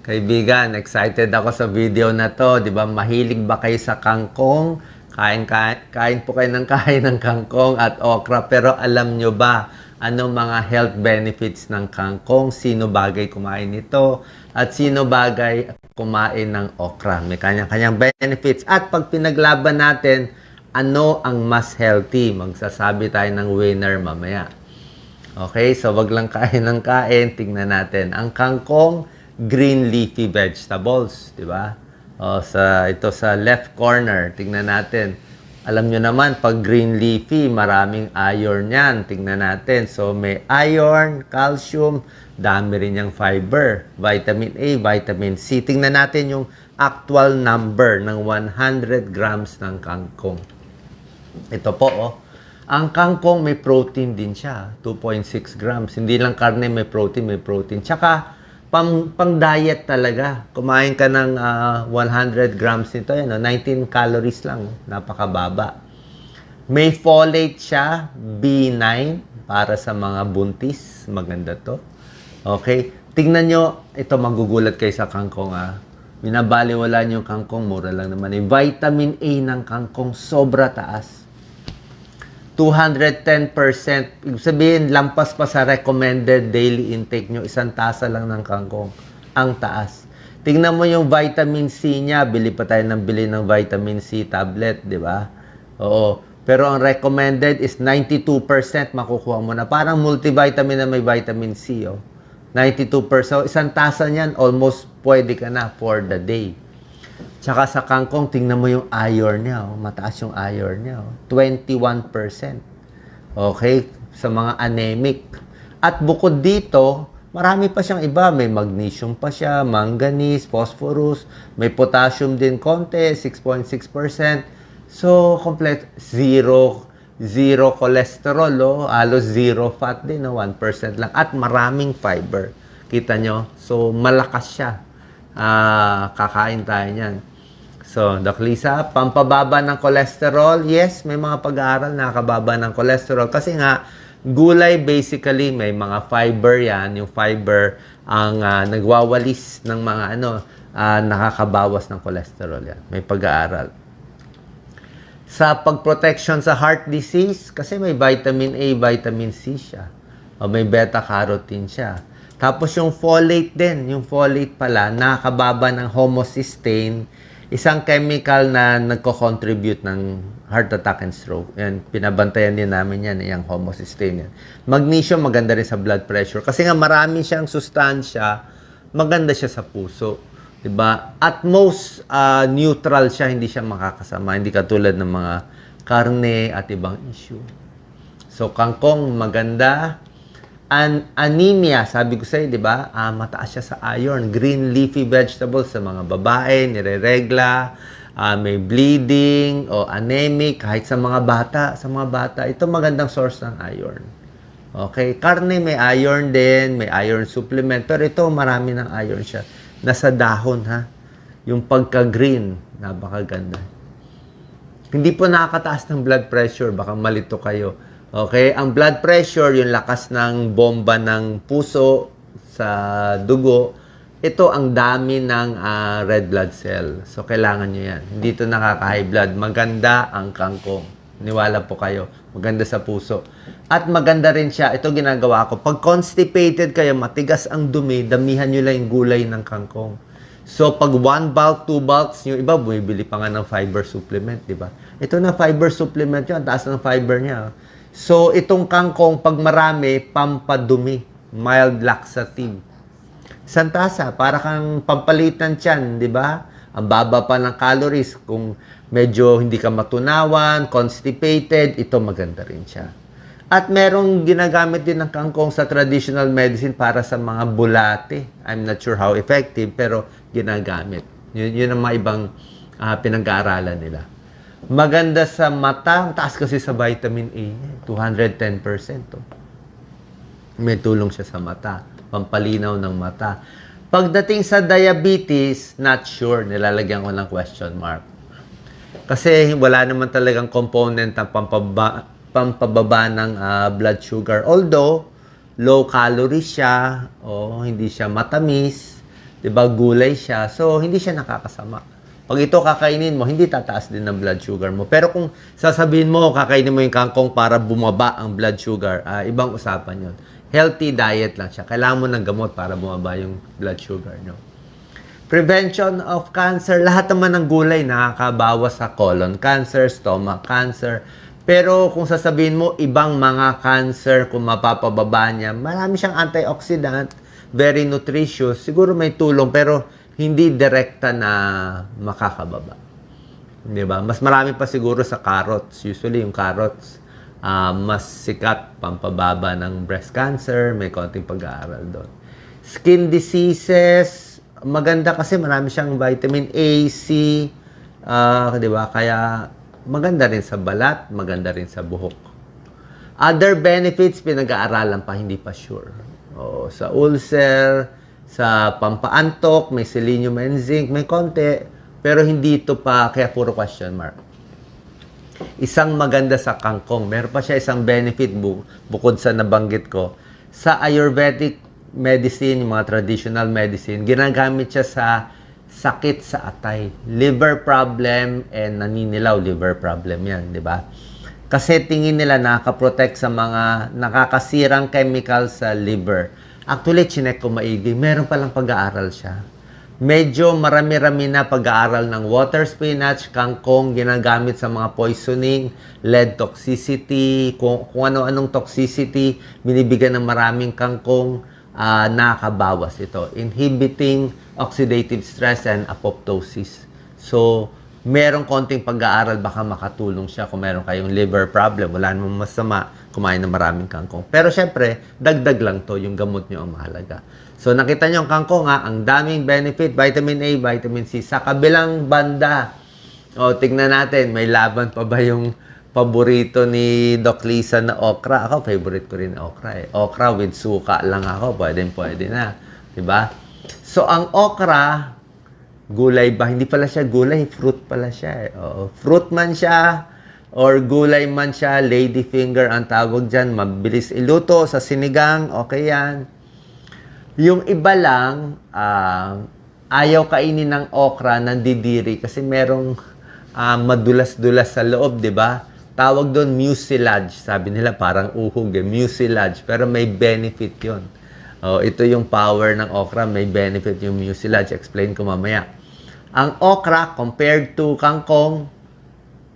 Kaibigan, excited ako sa video na to. Di ba? Mahilig ba kayo sa kangkong? Kain po kayo ng kangkong at okra. Pero alam nyo ba ano mga health benefits ng kangkong? Sino bagay kumain nito? At sino bagay kumain ng okra? May kanya-kanyang benefits. At pag pinaglaban natin, ano ang mas healthy? Magsasabi tayo ng winner mamaya. Okay, so wag lang kain ng kain. Tingnan natin. Ang kangkong, green leafy vegetables, di ba? Ito sa left corner, tingnan natin. Alam nyo naman, pag green leafy, maraming iron yan. Tingnan natin. So, may iron, calcium, dami rin yung fiber, vitamin A, vitamin C. Tingnan natin yung actual number ng 100 grams ng kangkong. Ito po, oh. Ang kangkong may protein din siya, 2.6 grams. Hindi lang karne may protein, may protein. Tsaka, pang-diet talaga. Kumain ka ng 100 grams nito, 19 calories lang. Napakababa. May folate siya, B9, para sa mga buntis. Maganda to. Okay? Tingnan nyo, ito magugulat kayo sa kangkong. Binabaliwala nyo yung kangkong, mura lang naman. Vitamin A ng kangkong, sobra taas. 210%. Ibig sabihin, lampas pa sa recommended daily intake nyo. Isang tasa lang ng kangkong. Ang taas. Tingnan mo yung vitamin C niya. Bili pa tayo ng vitamin C tablet, di ba? Oo. Pero ang recommended is 92% makukuha mo na. Parang multivitamin na may vitamin C, oh. 92%. So, isang tasa niyan, almost pwede ka na for the day. Tsaka sa kangkong, tingnan mo yung iron niya. Oh. Mataas yung iron niya. Oh. 21%. Okay? Sa mga anemic. At bukod dito, marami pa siyang iba. May magnesium pa siya, manganese, phosphorus. May potassium din konti, 6.6%. So, complete. Zero cholesterol. Oh. Halos zero fat din. Oh. 1% lang. At maraming fiber. Kita nyo? So, malakas siya. Kakain tayo niyan. So, Doc Lisa, pampababa ng cholesterol. Yes, may mga pag-aaral na nakababa ng cholesterol. Kasi nga, gulay basically, may mga fiber yan. Yung fiber ang nagwawalis ng mga nakakabawas ng cholesterol yan. May pag-aaral. Sa pag-protection sa heart disease, kasi may vitamin A, vitamin C siya. O may beta-carotene siya. Tapos yung folate din. Yung folate pala, nakakababa ng homocysteine, isang chemical na nagko-contribute ng heart attack and stroke. Yan, pinabantayan din namin yan, yung homocysteine yan. Magnesium, maganda rin sa blood pressure. Kasi nga marami siyang sustansya, maganda siya sa puso. Diba? At most neutral siya, hindi siya makakasama. Hindi katulad ng mga karne at ibang issue. So, kangkong, maganda. Anemia, sabi ko sa'yo, di ba? Mataas siya sa iron. Green leafy vegetables sa mga babae, nireregla, may bleeding o anemic, kahit sa mga bata. Sa mga bata, ito magandang source ng iron. Okay? Karne, may iron din, may iron supplement. Pero ito, marami ng iron siya. Nasa dahon, ha? Yung pagka-green, napakaganda. Hindi po nakakataas ng blood pressure. Baka malito kayo. Okay, ang blood pressure, yung lakas ng bomba ng puso sa dugo, ito ang dami ng red blood cell. So, kailangan nyo yan. Hindi ito nakaka-high blood. Maganda ang kangkong. Niwala po kayo. Maganda sa puso. At maganda rin siya, ito ginagawa ko. Pag constipated kayo, matigas ang dumi, damihan nyo lang yung gulay ng kangkong. So, pag 1 bulk, 2 bulks, yung iba, bumibili pa nga ng fiber supplement, di ba? Ito na fiber supplement yun. Ang taas ng fiber niya. So, itong kangkong, pag marami, pampadumi. Mild laxative. Isang tasa, para kang pampalit ng tiyan, di ba? Ang baba pa ng calories. Kung medyo hindi ka matunawan, constipated, ito maganda rin siya. At merong ginagamit din ng kangkong sa traditional medicine para sa mga bulate. I'm not sure how effective, pero ginagamit. Yun ang mga ibang pinag-aaralan nila. Maganda sa mata. Ang taas kasi sa vitamin A. 210%. Oh. May tulong siya sa mata. Pampalinaw ng mata. Pagdating sa diabetes, not sure. Nilalagyan ko ng question mark. Kasi wala naman talagang component ng pampababa ng blood sugar. Although, low calorie siya. Hindi siya matamis. 'Di ba? Gulay siya. So, hindi siya nakakasama. Pag ito kakainin mo, hindi tataas din ng blood sugar mo. Pero kung sasabihin mo, kakainin mo yung kangkong para bumaba ang blood sugar, ibang usapan yon. Healthy diet lang siya. Kailangan mo ng gamot para bumaba yung blood sugar nyo. Prevention of cancer. Lahat naman ng gulay nakakabawas sa colon cancer, stomach cancer. Pero kung sasabihin mo, ibang mga cancer, kung mapapababa niya, marami siyang antioxidant, very nutritious, siguro may tulong, pero hindi direkta na makakababa. Diba? Mas marami pa siguro sa carrots. Usually, yung carrots, mas sikat pampababa ng breast cancer. May konting pag-aaral doon. Skin diseases, maganda kasi marami siyang vitamin A, C, diba? Kaya maganda rin sa balat, maganda rin sa buhok. Other benefits, pinag-aaralan pa, hindi pa sure. Sa ulcer, sa pampaantok, may selenium and zinc, may konti, pero hindi ito pa, kaya puro question mark. Isang maganda sa kangkong, meron pa siya isang benefit bukod sa nabanggit ko. Sa Ayurvedic medicine, yung mga traditional medicine, ginagamit siya sa sakit sa atay. Liver problem and naninilaw, liver problem yan, di ba? Kasi tingin nila nakaka-protect sa mga nakakasirang chemical sa liver. Actually, chinek ko maigi. Meron palang pag-aaral siya. Medyo marami-rami na pag-aaral ng water spinach, kangkong, ginagamit sa mga poisoning, lead toxicity, kung ano-anong toxicity, binibigyan ng maraming kangkong, nakakabawas ito. Inhibiting oxidative stress and apoptosis. So, merong konting pag-aaral, baka makatulong siya kung meron kayong liver problem. Wala namang masama kumain ng maraming kangkong. Pero syempre, dagdag lang to, yung gamot nyo ang mahalaga. So, nakita nyo ang kangkong, ang daming benefit, vitamin A, vitamin C. Sa kabilang banda, tignan natin, may laban pa ba yung paborito ni Doc Lisa na okra? Ako, favorite ko rin okra eh. Okra with suka lang ako, pwede na. Diba? So, ang okra, gulay ba? Hindi pala siya gulay, fruit pala siya eh. Fruit man siya, or gulay man siya, ladyfinger ang tawag dyan, mabilis iluto sa sinigang, okay yan. Yung iba lang, ayaw kainin ng okra, nandidiri, kasi merong madulas-dulas sa loob, di ba? Tawag doon mucilage, sabi nila parang uhog mucilage, pero may benefit yon. Ito yung power ng okra, may benefit yung mucilage, explain ko mamaya. Ang okra, compared to kangkong,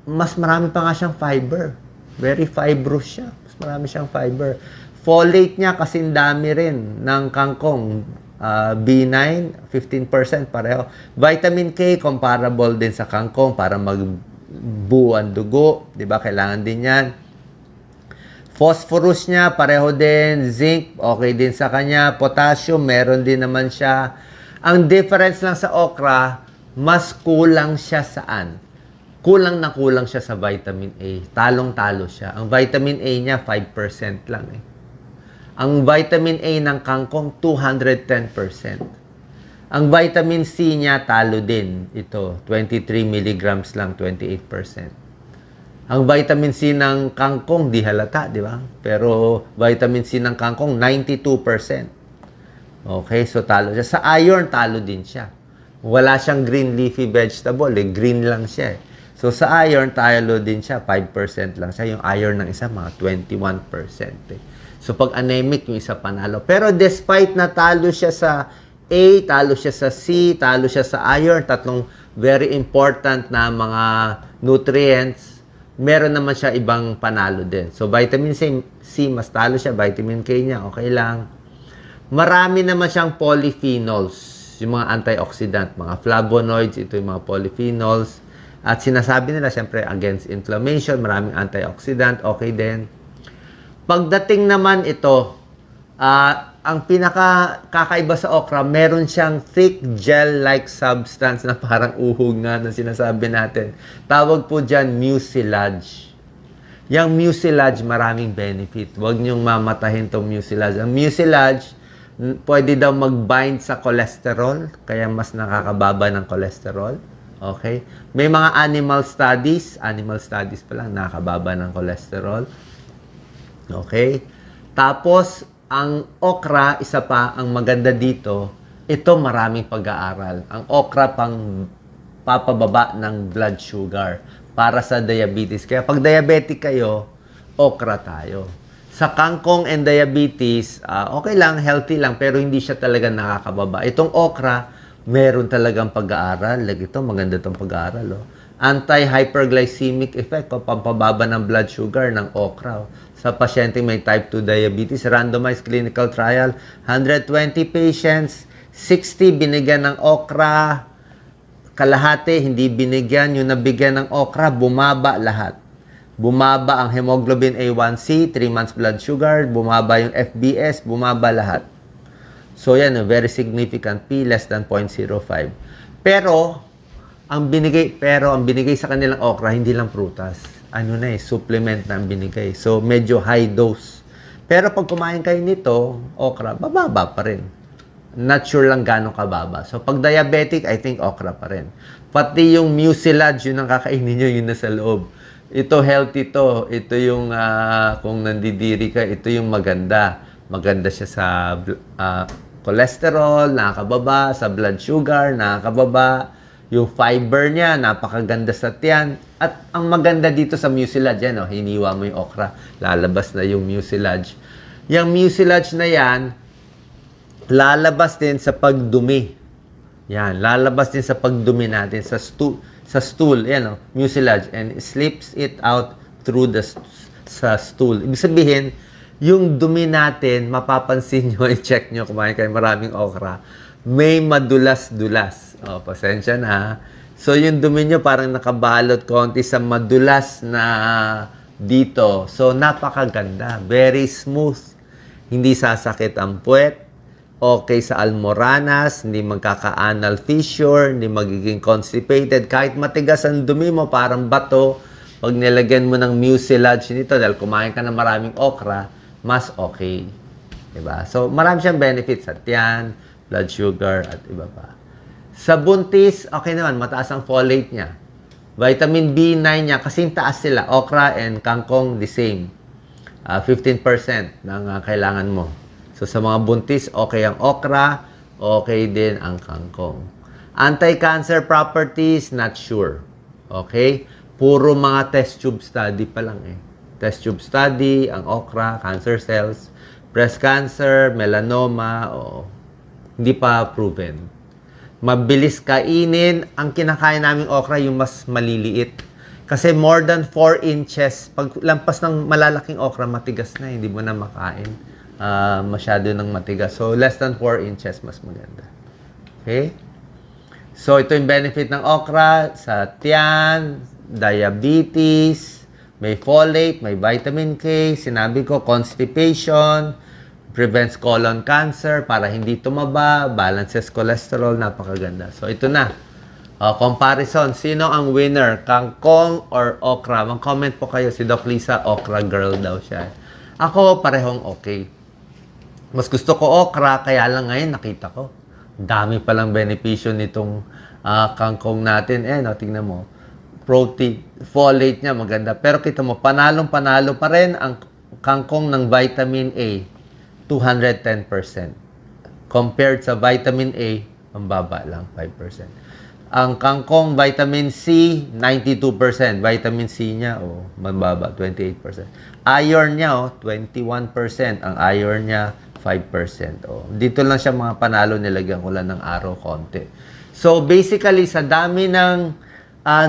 mas marami pa nga siyang fiber. Very fibrous siya. Mas marami siyang fiber. Folate niya kasing dami rin ng kangkong. B9, 15% pareho. Vitamin K, comparable din sa kangkong para magbuo ang dugo. Diba? Kailangan din yan. Phosphorus niya, pareho din. Zinc, okay din sa kanya. Potassium, meron din naman siya. Ang difference lang sa okra, mas kulang siya saan? Kulang siya sa vitamin A. Talong-talo siya. Ang vitamin A niya, 5% lang eh. Ang vitamin A ng kangkong, 210%. Ang vitamin C niya, talo din. Ito, 23 milligrams lang, 28%. Ang vitamin C ng kangkong, di halata, di ba? Pero vitamin C ng kangkong, 92%. Okay, so talo siya. Sa iron, talo din siya. Wala siyang green leafy vegetable, green lang siya eh. So, sa iron, talo din siya. 5% lang siya. Yung iron ng isa, mga 21%. Eh. So, pag anemic, yung isa panalo. Pero despite na talo siya sa A, talo siya sa C, talo siya sa iron, tatlong very important na mga nutrients, meron naman siya ibang panalo din. So, vitamin C, mas talo siya. Vitamin K niya, okay lang. Marami naman siyang polyphenols. Yung mga antioxidant, mga flavonoids, ito yung mga polyphenols. At sinasabi nila, siyempre, against inflammation, maraming antioxidant, okay din. Pagdating naman ito, ang pinaka-kakaiba sa okra, meron siyang thick gel-like substance na parang uhog nga na sinasabi natin. Tawag po dyan, mucilage. Yung mucilage, maraming benefit. Huwag niyong mamatahin itong mucilage. Ang mucilage, pwede daw mag-bind sa cholesterol, kaya mas nakakababa ng cholesterol. Okay? May mga animal studies pa lang, nakakababa ng cholesterol. Okay? Tapos, ang okra, isa pa, ang maganda dito, ito maraming pag-aaral. Ang okra pang papababa ng blood sugar para sa diabetes. Kaya pag diabetic kayo, okra tayo. Sa kangkong and diabetes, okay lang, healthy lang, pero hindi siya talaga nakakababa. Itong okra, meron talagang pag-aaral. Like ito, maganda itong pag-aaral. Oh. Anti-hyperglycemic effect o pampababa ng blood sugar ng okra. Oh. Sa pasyente may type 2 diabetes, randomized clinical trial, 120 patients, 60 binigyan ng okra, kalahati hindi binigyan, yung nabigyan ng okra, bumaba lahat. Bumaba ang hemoglobin A1C, 3 months blood sugar, bumaba yung FBS, bumaba lahat. So yan, a very significant P less than 0.05. Pero ang binigay sa kanilang okra hindi lang prutas. Ano na supplement na ang binigay. So medyo high dose. Pero pag kumain kayo nito, okra, bababa pa rin. Not sure lang gano'ng kababa. So pag diabetic, I think okra pa rin. Pati yung mucilage, yun ang kakainin nyo, yun nasa loob. Ito healthy to. Ito yung kung nandidiri ka, ito yung maganda. Maganda siya sa cholesterol, nakakababa, sa blood sugar, nakakababa. Yung fiber niya, napakaganda sa tiyan. At ang maganda dito sa mucilage, yan, hiniwa mo yung okra, lalabas na yung mucilage. Yung mucilage na yan, lalabas din sa pagdumi. Yan, lalabas din sa pagdumi natin, sa stool, yan mucilage, and slips it out through sa stool. Ibig sabihin, yung dumi natin, mapapansin nyo, i-check nyo, kumain kayo maraming okra, may madulas-dulas. Pasensya na ha. So, yung dumi nyo parang nakabalot konti sa madulas na dito. So, napakaganda. Very smooth. Hindi sasakit ang puwet. Okay sa almoranas, hindi magkaka-anal fissure, hindi magiging constipated. Kahit matigas ang dumi mo, parang bato, pag nilagyan mo ng mucilage nito, dahil kumain ka ng maraming okra, mas okay. Diba? So, marami siyang benefits sa tiyan, blood sugar, at iba pa. Sa buntis, okay naman, mataas ang folate niya. Vitamin B9 niya, kasing taas sila. Okra and kangkong, the same. 15% ng kailangan mo. So, sa mga buntis, okay ang okra, okay din ang kangkong. Anti-cancer properties, not sure. Okay? Puro mga test tube study pa lang eh. Test tube study, ang okra, cancer cells, breast cancer, melanoma, hindi pa proven. Mabilis kainin, ang kinakain naming okra, yung mas maliliit. Kasi more than 4 inches, pag lampas ng malalaking okra, matigas na, hindi mo na makain. Masyado ng matigas. So, less than 4 inches, mas maganda. Okay? So, ito yung benefit ng okra sa tiyan, diabetes, may folate, may vitamin K, sinabi ko, constipation, prevents colon cancer para hindi tumaba, balances cholesterol, napakaganda. So, ito na. Comparison. Sino ang winner? Kangkong or okra? Mag-comment po kayo. Si Doc Lisa, okra girl daw siya. Ako, parehong okay. Mas gusto ko okra, kaya lang ngayon nakita ko. Dami palang benepisyo nitong kangkong natin. Tingnan mo. Protein, folate niya, maganda. Pero kita mo, panalong-panalo pa rin ang kangkong ng vitamin A, 210%. Compared sa vitamin A, ang baba lang, 5%. Ang kangkong vitamin C, 92%. Vitamin C niya, mababa, 28%. Iron niya, 21%. Ang iron niya, 5%. Dito lang siya mga panalo, nilagyan ko lang ng araw konti. So, basically, sa dami ng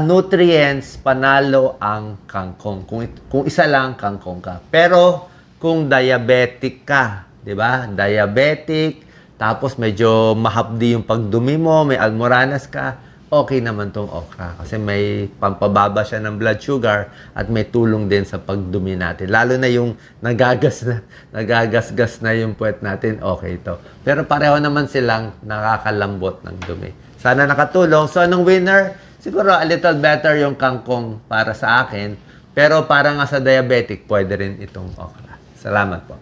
nutrients, panalo ang kangkong. Kung isa lang, kangkong ka. Pero, kung diabetic ka, di ba? Diabetic, tapos medyo mahapdi yung pagdumi mo, may almoranas ka, okay naman tong okra. Kasi may pampababa siya ng blood sugar at may tulong din sa pagdumi natin. Lalo na yung nagagasgas na yung puwet natin, okay ito. Pero pareho naman silang nakakalambot ng dumi. Sana nakatulong. So, anong winner? Siguro a little better yung kangkong para sa akin. Pero para nga sa diabetic, pwede rin itong okra. Salamat po.